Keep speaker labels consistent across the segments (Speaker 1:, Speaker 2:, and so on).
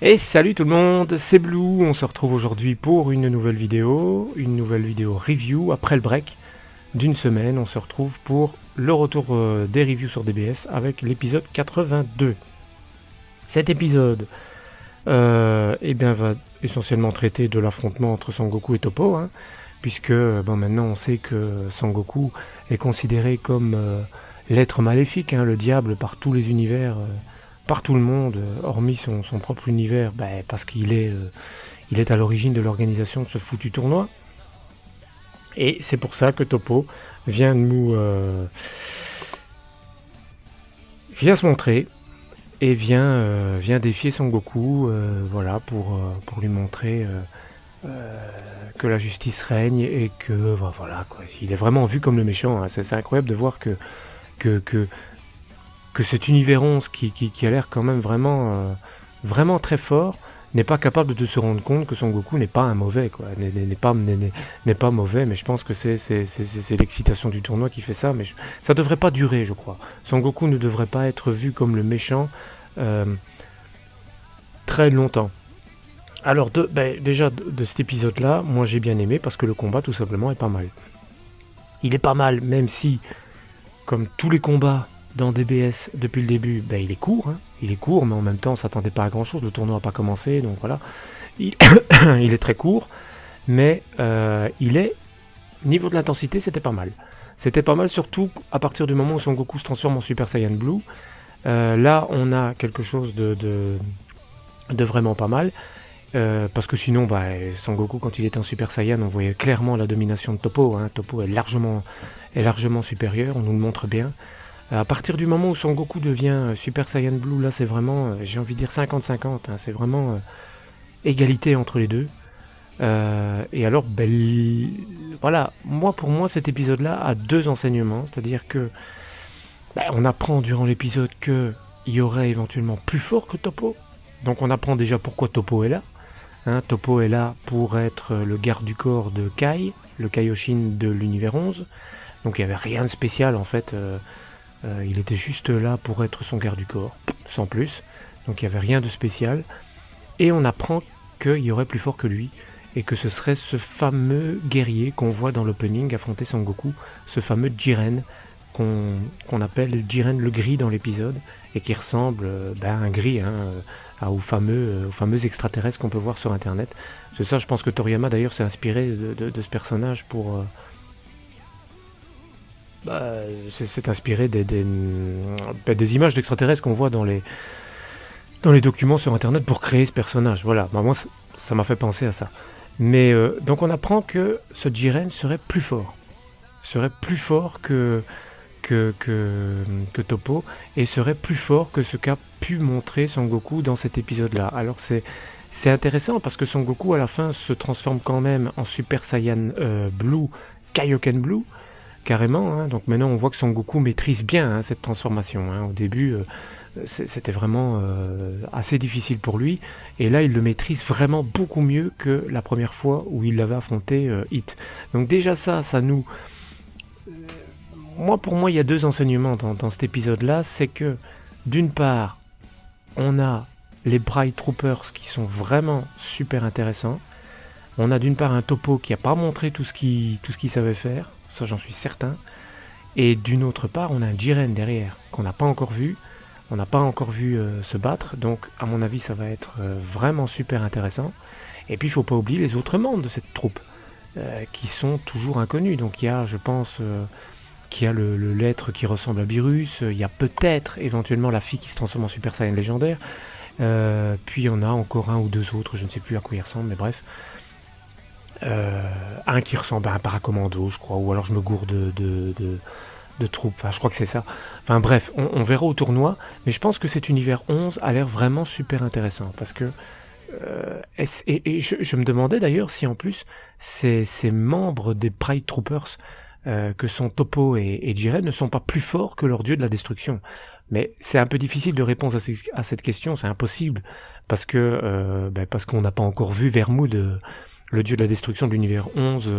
Speaker 1: Et salut tout le monde, c'est Blue, on se retrouve aujourd'hui pour une nouvelle vidéo review après le break d'une semaine. On se retrouve pour le retour des reviews sur DBS avec l'épisode 82. Cet épisode va essentiellement traiter de l'affrontement entre Sangoku et Toppo, puisque maintenant on sait que Sangoku est considéré comme l'être maléfique, le diable par tous les univers, par tout le monde, hormis son propre univers, parce qu'il est à l'origine de l'organisation de ce foutu tournoi. Et c'est pour ça que Toppo vient vient se montrer et vient défier Sangoku, pour lui montrer que la justice règne et que il est vraiment vu comme le méchant. C'est incroyable de voir que cet univers 11 qui a l'air quand même vraiment très fort n'est pas capable de se rendre compte que Sangoku n'est pas un mauvais, n'est pas mauvais, mais je pense que c'est l'excitation du tournoi qui fait ça, mais ça devrait pas durer, je crois. Sangoku ne devrait pas être vu comme le méchant très longtemps. Alors déjà de cet épisode-là, moi j'ai bien aimé parce que le combat tout simplement est pas mal. Il est pas mal, même si, comme tous les combats dans DBS depuis le début, il est court, mais en même temps on s'attendait pas à grand chose, le tournoi n'a pas commencé, donc voilà. Il est très court, mais niveau de l'intensité, c'était pas mal. C'était pas mal, surtout à partir du moment où Son Goku se transforme en Super Saiyan Blue. Là, on a quelque chose de vraiment pas mal. Parce que sinon, Son Goku, quand il était en Super Saiyan, on voyait clairement la domination de Toppo. Toppo est largement supérieur, on nous le montre bien. À partir du moment où Son Goku devient Super Saiyan Blue, là c'est vraiment, j'ai envie de dire 50-50, c'est vraiment égalité entre les deux. Et alors, pour moi cet épisode-là a deux enseignements, c'est-à-dire que on apprend durant l'épisode qu'il y aurait éventuellement plus fort que Toppo. Donc on apprend déjà pourquoi Toppo est là. Toppo est là pour être le garde du corps de Kai, le Kaioshin de l'univers 11. Donc il n'y avait rien de spécial en fait. Il était juste là pour être son garde du corps, sans plus. Donc il n'y avait rien de spécial. Et on apprend qu'il y aurait plus fort que lui. Et que ce serait ce fameux guerrier qu'on voit dans l'opening affronter Sangoku. Ce fameux Jiren qu'on appelle Jiren le gris dans l'épisode. Et qui ressemble à un gris, aux fameux extraterrestres qu'on peut voir sur internet. C'est ça, je pense que Toriyama d'ailleurs s'est inspiré de ce personnage pour... c'est inspiré des images d'extraterrestres qu'on voit dans les documents sur internet pour créer ce personnage. Voilà, moi ça m'a fait penser à ça. Mais donc on apprend que ce Jiren serait plus fort que Toppo, et serait plus fort que ce qu'a pu montrer Sangoku dans cet épisode-là. Alors c'est intéressant parce que Sangoku à la fin se transforme quand même en Super Saiyan Blue, Kaioken Blue, carrément, donc maintenant on voit que Sangoku maîtrise bien cette transformation. Au début c'était vraiment assez difficile pour lui, et là il le maîtrise vraiment beaucoup mieux que la première fois où il l'avait affronté Hit. Donc déjà ça nous... Pour moi il y a deux enseignements dans cet épisode-là, c'est que d'une part on a les Bright Troopers qui sont vraiment super intéressants. On a d'une part un Toppo qui n'a pas montré tout ce qu'il savait faire, ça j'en suis certain. Et d'une autre part, on a un Jiren derrière qu'on n'a pas encore vu. On n'a pas encore vu se battre, donc à mon avis ça va être vraiment super intéressant. Et puis il ne faut pas oublier les autres membres de cette troupe qui sont toujours inconnus. Donc il y a, je pense, qu'il y a l'être qui ressemble à Beerus, il y a peut-être éventuellement la fille qui se transforme en Super Saiyan légendaire. Puis on a encore un ou deux autres, je ne sais plus à quoi ils ressemblent, mais bref. Un qui ressemble à un paracommando, je crois, ou alors je me gourde de troupes, je crois que c'est ça. Enfin bref, on verra au tournoi, mais je pense que cet univers 11 a l'air vraiment super intéressant, parce que je me demandais d'ailleurs si en plus ces membres des Pride Troopers que sont Toppo et Jiren ne sont pas plus forts que leur dieu de la destruction. Mais c'est un peu difficile de répondre à cette question, c'est impossible, parce qu'on n'a pas encore vu Vermoud, le dieu de la destruction de l'univers 11,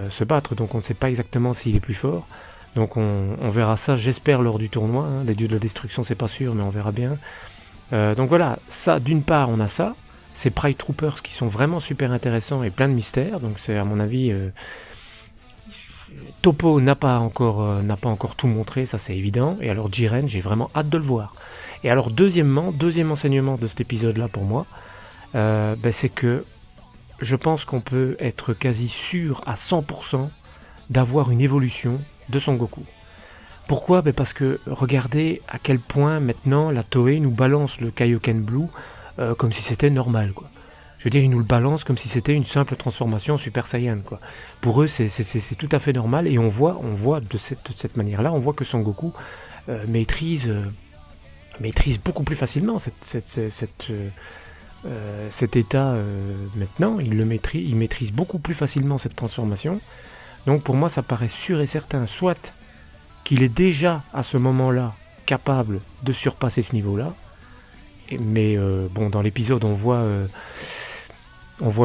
Speaker 1: se battre, donc on ne sait pas exactement s'il est plus fort. Donc on verra ça, j'espère, lors du tournoi. Les dieux de la destruction, c'est pas sûr, mais on verra bien. Donc voilà, ça d'une part on a ça, ces Pride Troopers qui sont vraiment super intéressants et plein de mystères, donc c'est à mon avis... Toppo n'a pas encore tout montré, ça c'est évident, et alors Jiren, j'ai vraiment hâte de le voir. Et alors deuxième enseignement de cet épisode-là pour moi, c'est que je pense qu'on peut être quasi sûr à 100% d'avoir une évolution de Son Goku. Pourquoi ? Parce que regardez à quel point maintenant la Toei nous balance le Kaioken Blue comme si c'était normal, quoi. Je veux dire, ils nous le balancent comme si c'était une simple transformation en Super Saiyan, quoi. Pour eux, c'est tout à fait normal, et on voit de cette manière-là, on voit que Son Goku maîtrise beaucoup plus facilement cet état maintenant. Il maîtrise beaucoup plus facilement cette transformation. Donc pour moi, ça paraît sûr et certain, soit qu'il est déjà à ce moment-là capable de surpasser ce niveau-là, mais dans l'épisode, on voit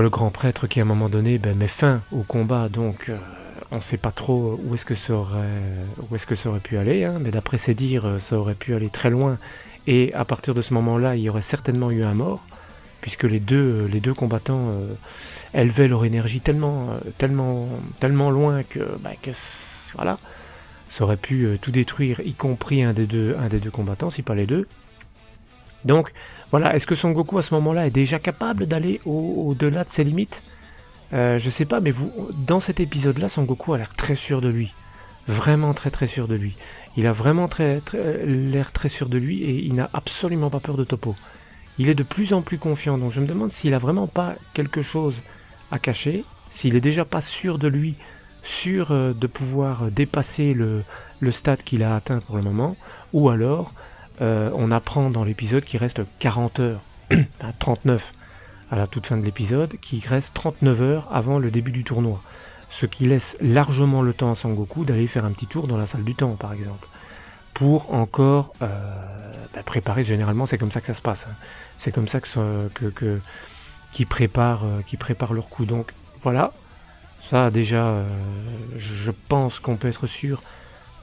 Speaker 1: le grand prêtre qui à un moment donné met fin au combat, donc on ne sait pas trop où est-ce que ça aurait pu aller, hein, mais d'après ses dires, ça aurait pu aller très loin, et à partir de ce moment-là, il y aurait certainement eu un mort, puisque les deux combattants élevaient leur énergie tellement loin que voilà, ça aurait pu tout détruire, y compris un des deux combattants, si pas les deux. Donc voilà, est-ce que Son Goku à ce moment-là est déjà capable d'aller au-delà de ses limites ? Je sais pas, mais dans cet épisode-là, Son Goku a l'air très sûr de lui. Vraiment très très sûr de lui. Il a vraiment l'air très sûr de lui, et il n'a absolument pas peur de Toppo. Il est de plus en plus confiant, donc je me demande s'il a vraiment pas quelque chose à cacher, s'il est déjà pas sûr de lui, sûr de pouvoir dépasser le stade qu'il a atteint pour le moment, ou alors on apprend dans l'épisode qu'il reste 40 heures, 39 à la toute fin de l'épisode, qu'il reste 39 heures avant le début du tournoi, ce qui laisse largement le temps à Son Goku d'aller faire un petit tour dans la salle du temps, par exemple, pour encore préparer. Généralement c'est comme ça que ça se passe, hein. C'est comme ça qu'ils préparent leur coup. Donc voilà, ça déjà je pense qu'on peut être sûr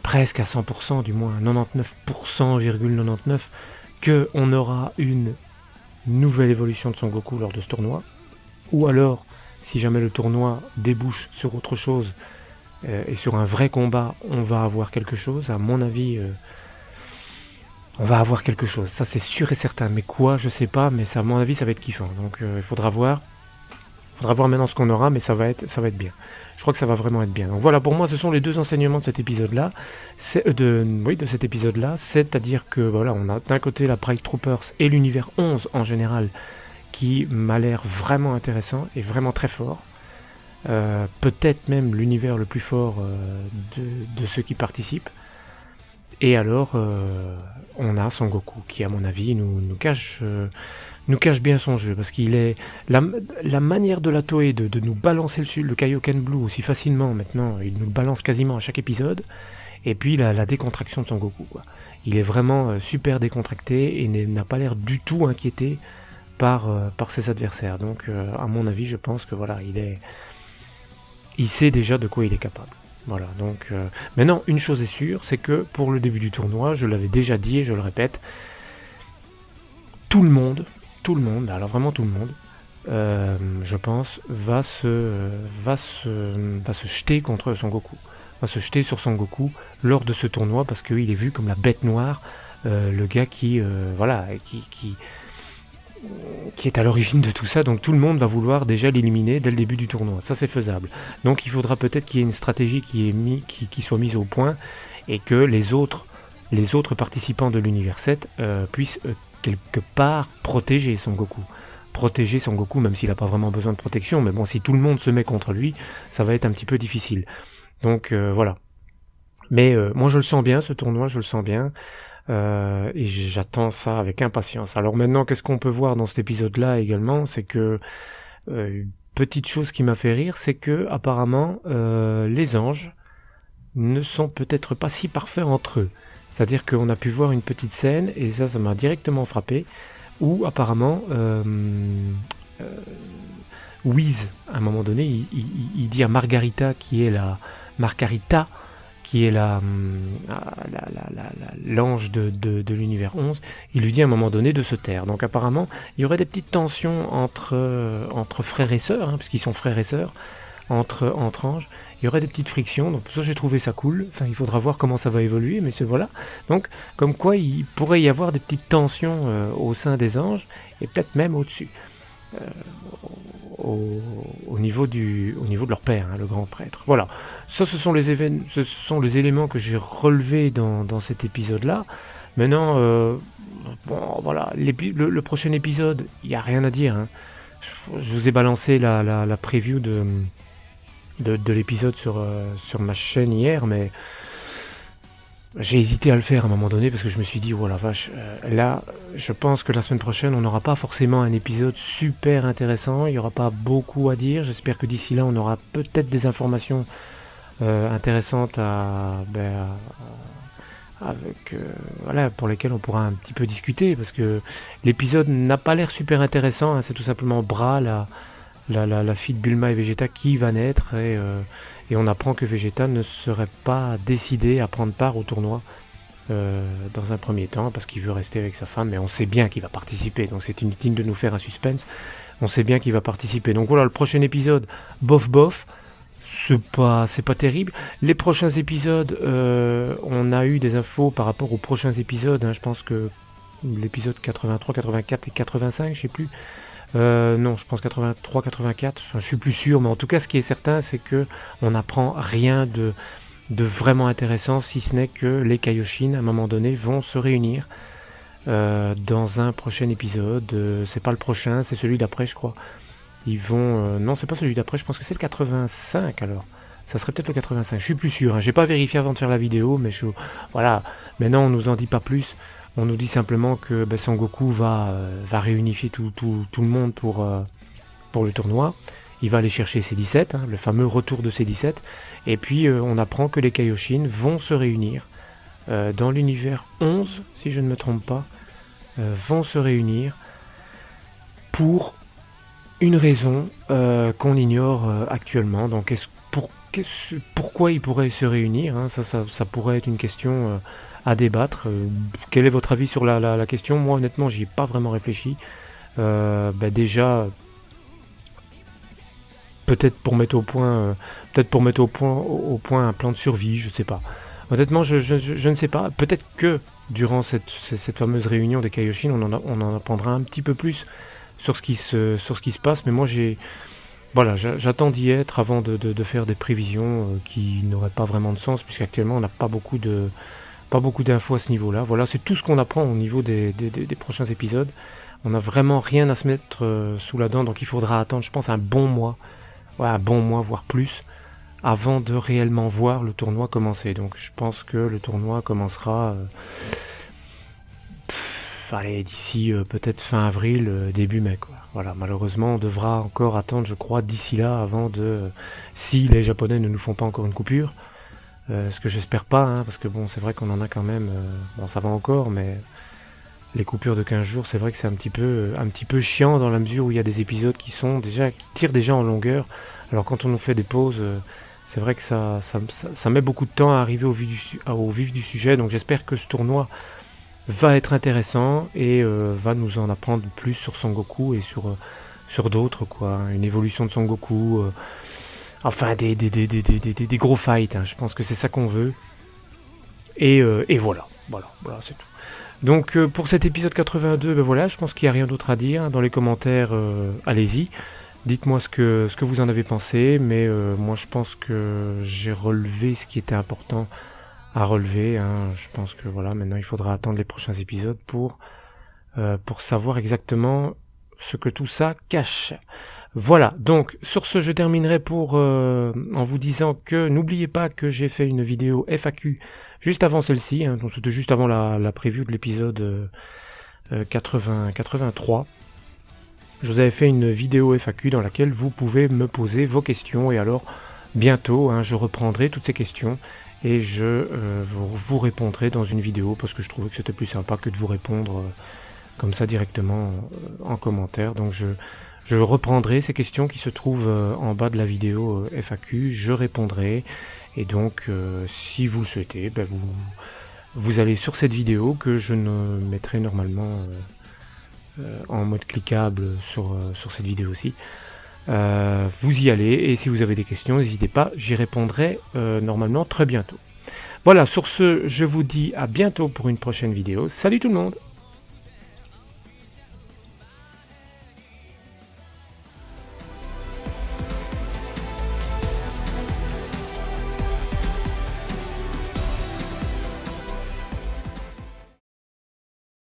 Speaker 1: presque à 100%, du moins 99,99%, qu'on aura une nouvelle évolution de Son Goku lors de ce tournoi, ou alors si jamais le tournoi débouche sur autre chose et sur un vrai combat, on va avoir quelque chose. À mon avis, on va avoir quelque chose, ça c'est sûr et certain, mais quoi, je sais pas, mais ça, à mon avis ça va être kiffant, donc il faudra voir maintenant ce qu'on aura, mais ça va être bien. Je crois que ça va vraiment être bien. Donc voilà, pour moi ce sont les deux enseignements de cet épisode-là, de cet épisode-là, c'est-à-dire que voilà, on a d'un côté la Pride Troopers et l'univers 11 en général, qui m'a l'air vraiment intéressant et vraiment très fort. Peut-être même l'univers le plus fort de ceux qui participent. Et alors, on a Son Goku qui, à mon avis, nous cache bien son jeu, parce qu'il est la manière de la Toei de nous balancer le Kaioken Blue aussi facilement maintenant, il nous le balance quasiment à chaque épisode, et puis la décontraction de Son Goku, quoi. Il est vraiment super décontracté et n'a pas l'air du tout inquiété par ses adversaires. Donc, à mon avis, je pense que voilà, il sait déjà de quoi il est capable. Voilà, donc maintenant une chose est sûre, c'est que pour le début du tournoi, je l'avais déjà dit et je le répète, tout le monde, alors vraiment tout le monde, je pense, va se jeter contre Son Goku, va se jeter sur Son Goku lors de ce tournoi, parce qu'il est vu comme la bête noire, le gars qui est à l'origine de tout ça, donc tout le monde va vouloir déjà l'éliminer dès le début du tournoi. Ça c'est faisable. Donc il faudra peut-être qu'il y ait une stratégie qui soit mise au point, et que les autres participants de l'univers 7 puissent quelque part protéger Son Goku, même s'il n'a pas vraiment besoin de protection, mais bon, si tout le monde se met contre lui, ça va être un petit peu difficile. Donc voilà. Mais moi je le sens bien, ce tournoi, je le sens bien. Et j'attends ça avec impatience. Alors maintenant, qu'est-ce qu'on peut voir dans cet épisode-là également, c'est que une petite chose qui m'a fait rire, c'est que apparemment les anges ne sont peut-être pas si parfaits entre eux. C'est-à-dire qu'on a pu voir une petite scène, et ça m'a directement frappé, où apparemment Whis, à un moment donné, il dit à Margarita, qui est qui est l'ange de l'univers 11, il lui dit à un moment donné de se taire. Donc apparemment, il y aurait des petites tensions entre frères et sœurs, parce qu'ils sont frères et sœurs, entre anges. Il y aurait des petites frictions, donc pour ça j'ai trouvé ça cool. Enfin, il faudra voir comment ça va évoluer, mais voilà. Donc, comme quoi il pourrait y avoir des petites tensions au sein des anges, et peut-être même au-dessus. Au niveau de leur père, le grand prêtre. Voilà, ça ce sont les éléments que j'ai relevés dans cet épisode-là. Maintenant, voilà, le prochain épisode, il n'y a rien à dire. Je vous ai balancé la preview de l'épisode sur ma chaîne hier, mais j'ai hésité à le faire à un moment donné parce que je me suis dit, oh la vache, là, je pense que la semaine prochaine, on n'aura pas forcément un épisode super intéressant, il n'y aura pas beaucoup à dire. J'espère que d'ici là, on aura peut-être des informations intéressantes pour lesquelles on pourra un petit peu discuter, parce que l'épisode n'a pas l'air super intéressant, c'est tout simplement Bra, la fille de Bulma et Vegeta qui va naître, et on apprend que Vegeta ne serait pas décidé à prendre part au tournoi dans un premier temps parce qu'il veut rester avec sa femme, mais on sait bien qu'il va participer, donc c'est inutile de nous faire un suspense, on sait bien qu'il va participer. Donc voilà, le prochain épisode, bof, c'est pas terrible. Les prochains épisodes, on a eu des infos par rapport aux prochains épisodes, je pense que l'épisode 83, 84 et 85, je sais plus. Non, je pense 83, 84, enfin, je suis plus sûr, mais en tout cas, ce qui est certain, c'est que on n'apprend rien de vraiment intéressant, si ce n'est que les Kaioshin, à un moment donné, vont se réunir dans un prochain épisode. C'est pas le prochain, c'est celui d'après, je crois. Ils vont... non, c'est pas celui d'après, je pense que c'est le 85, alors. Ça serait peut-être le 85, je suis plus sûr. J'ai pas vérifié avant de faire la vidéo, mais voilà. Maintenant, on nous en dit pas plus. On nous dit simplement que Son Goku va réunifier tout le monde pour le tournoi. Il va aller chercher ses 17, le fameux retour de ses 17. Et puis on apprend que les Kaioshin vont se réunir dans l'univers 11, si je ne me trompe pas, vont se réunir pour une raison qu'on ignore actuellement. Donc pourquoi ils pourraient se réunir, ça pourrait être une question... à débattre. Quel est votre avis sur la question? Moi honnêtement j'y ai pas vraiment réfléchi. Déjà peut-être pour mettre au point un plan de survie, je sais pas. Honnêtement je ne sais pas. Peut-être que durant cette fameuse réunion des Kaioshin on en apprendra un petit peu plus sur ce qui se passe, mais moi j'attends d'y être avant de faire des prévisions qui n'auraient pas vraiment de sens, puisqu'actuellement on n'a pas beaucoup d'infos à ce niveau-là. Voilà, c'est tout ce qu'on apprend au niveau des prochains épisodes. On n'a vraiment rien à se mettre sous la dent, donc il faudra attendre, je pense, un bon mois, voire plus, avant de réellement voir le tournoi commencer. Donc je pense que le tournoi commencera d'ici peut-être fin avril, début mai, quoi. Voilà, malheureusement, on devra encore attendre, je crois, d'ici là, avant si les Japonais ne nous font pas encore une coupure. Ce que j'espère pas, parce que bon, c'est vrai qu'on en a quand même, ça va encore, mais les coupures de 15 jours, c'est vrai que c'est un petit peu chiant, dans la mesure où il y a des épisodes qui tirent déjà en longueur. Alors quand on nous fait des pauses, c'est vrai que ça met beaucoup de temps à arriver au vif du sujet, donc j'espère que ce tournoi va être intéressant et va nous en apprendre plus sur Son Goku et sur d'autres, quoi. Une évolution de Son Goku, enfin des gros fights, je pense que c'est ça qu'on veut. Et voilà, c'est tout. Donc pour cet épisode 82, je pense qu'il n'y a rien d'autre à dire. Dans les commentaires, allez-y. Dites-moi ce que vous en avez pensé, mais moi je pense que j'ai relevé ce qui était important à relever. Je pense que maintenant il faudra attendre les prochains épisodes pour savoir exactement ce que tout ça cache. Voilà, donc sur ce je terminerai en vous disant que n'oubliez pas que j'ai fait une vidéo FAQ juste avant celle-ci, donc c'était juste avant la preview de l'épisode 83. Je vous avais fait une vidéo FAQ dans laquelle vous pouvez me poser vos questions, et alors bientôt je reprendrai toutes ces questions et je vous répondrai dans une vidéo, parce que je trouvais que c'était plus sympa que de vous répondre comme ça directement en commentaire. Donc je reprendrai ces questions qui se trouvent en bas de la vidéo FAQ, je répondrai, Et donc, si vous le souhaitez, vous allez sur cette vidéo que je ne mettrai normalement en mode cliquable sur cette vidéo aussi. Vous y allez, et si vous avez des questions, n'hésitez pas, j'y répondrai normalement très bientôt. Voilà, sur ce, je vous dis à bientôt pour une prochaine vidéo. Salut tout le monde!